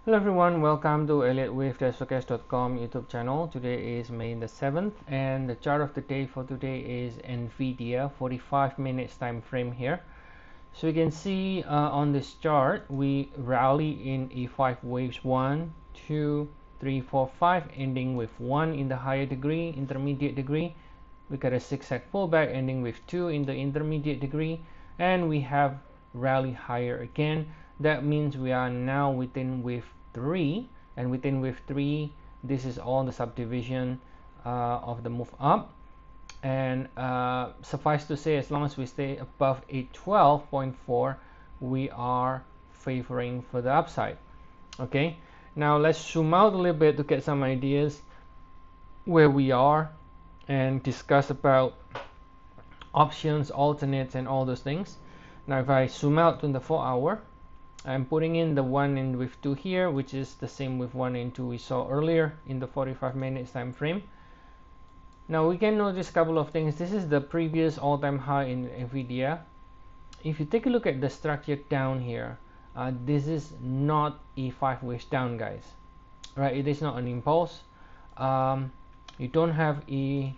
Hello everyone, welcome to Elliottwave.com YouTube channel. Today is May the 7th and the chart of the day for today is Nvidia 45 minutes time frame here. So you can see on this chart we rally in E5 waves 1, 2, 3, 4, 5 ending with 1 in the higher degree, intermediate degree. We got a zigzag pullback ending with 2 in the intermediate degree, and we have rally higher again. That means we are now within wave 3, and within wave 3 this is all the subdivision of the move up. And suffice to say, as long as we stay above 812.4, we are favoring for the upside. Okay, now let's zoom out a little bit to get some ideas where we are and discuss about options, alternates, and all those things. Now if I zoom out to the 4-hour, I'm putting in the 1 in with 2 here, which is the same with 1 and 2 we saw earlier in the 45 minutes time frame. Now we can notice a couple of things. This is the previous all-time high in Nvidia. If you take a look at the structure down here, this is not E5 waves down, guys. Right? It is not an impulse. You don't have a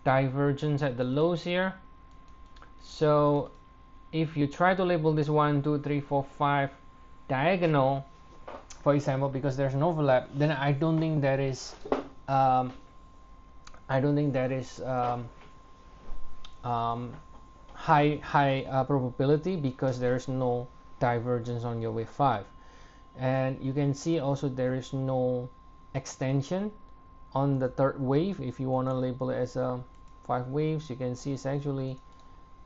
divergence at the lows here. So if you try to label this 1, 2, 3, 4, 5 diagonal, for example, because there's an overlap, then I don't think that is high probability, because there is no divergence on your wave 5. And you can see also there is no extension on the third wave. If you want to label it as 5 waves, you can see it's actually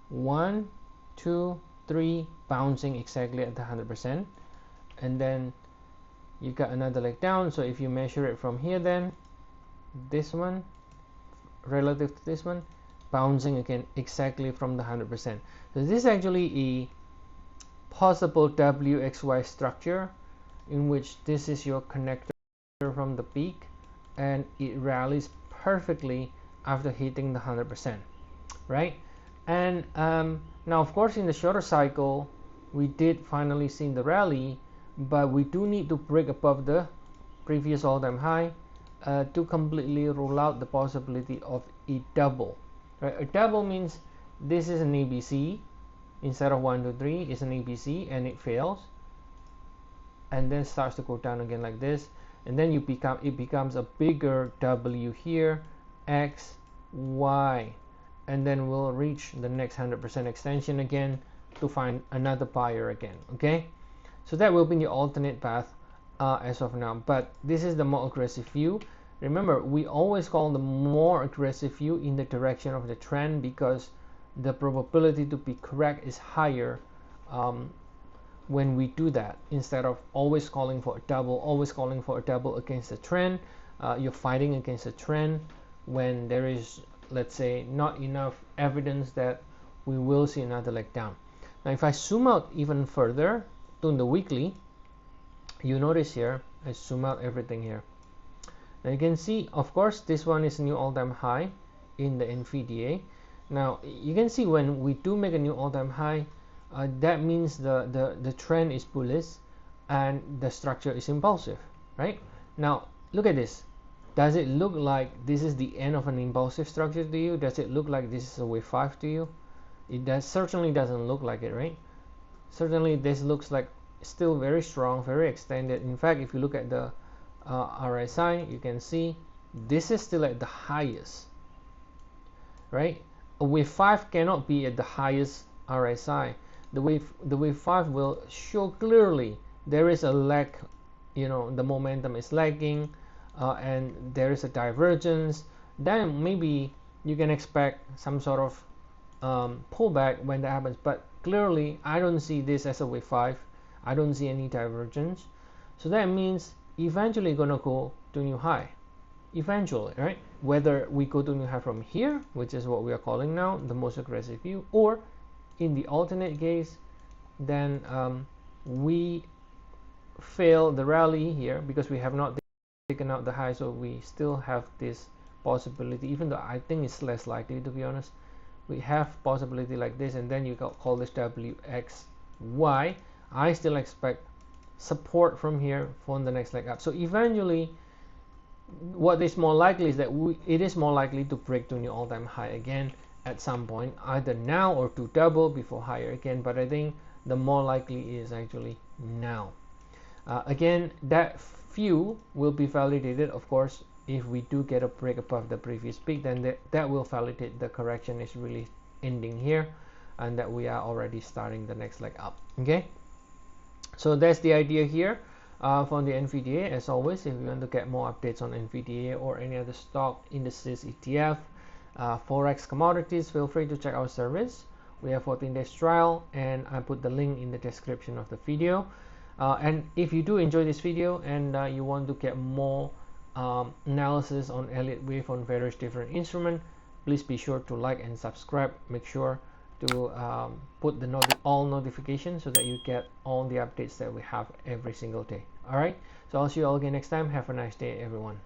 1, 2, 3 bouncing exactly at the 100%, and then you got another leg down. So if you measure it from here, then this one relative to this one bouncing again exactly from the 100%. So this is actually a possible WXY structure in which this is your connector from the peak, and it rallies perfectly after hitting the 100%, right? And now of course in the shorter cycle we did finally see the rally, but we do need to break above the previous all-time high to completely rule out the possibility of a double, right? A double means this is an ABC instead of 1, 2, 3 is an ABC, and it fails and then starts to go down again like this, and then it becomes a bigger W here, X, Y, and then we'll reach the next 100% extension again to find another buyer again. Okay, so that will be the alternate path as of now, but this is the more aggressive view. Remember, we always call the more aggressive view in the direction of the trend, because the probability to be correct is higher when we do that, instead of always calling for a double against the trend. You're fighting against the trend when there is, let's say, not enough evidence that we will see another leg down. Now if I zoom out even further to the weekly, you notice here I zoom out everything here. Now you can see, of course, this one is a new all-time high in the NVDA. Now you can see when we do make a new all-time high, that means the trend is bullish and the structure is impulsive, right? Now look at this. Does it look like this is the end of an impulsive structure to you? Does it look like this is a wave 5 to you? It certainly doesn't look like it, right? Certainly this looks like still very strong, very extended. In fact, if you look at the RSI, you can see this is still at the highest, right? A wave 5 cannot be at the highest RSI. The wave 5 will show clearly there is a lag, the momentum is lagging, and there is a divergence. Then maybe you can expect some sort of pullback when that happens, but clearly I don't see this as a wave 5. I don't see any divergence, so that means eventually gonna go to new high, eventually, right? Whether we go to new high from here, which is what we are calling now the most aggressive view, or in the alternate case, then we fail the rally here because we have not taken out the high, so we still have this possibility, even though I think it's less likely, to be honest. We have possibility like this, and then you call this WXY. I still expect support from here for the next leg up. So eventually, what is more likely is that it is more likely to break to new all-time high again at some point, either now or to double before higher again. But I think the more likely is actually now. Again, that view will be validated, of course, if we do get a break above the previous peak. Then that will validate the correction is really ending here, and that we are already starting the next leg up. Okay, so that's the idea here. From the NVDA. As always, if you want to get more updates on NVDA or any other stock, indices, ETF, Forex, commodities, feel free to check our service. We have 14 days trial, and I put the link in the description of the video. And if you do enjoy this video and you want to get more analysis on Elliott Wave on various different instruments, please be sure to like and subscribe. Make sure to put the all notifications so that you get all the updates that we have every single day. All right, so I'll see you all again next time. Have a nice day, everyone.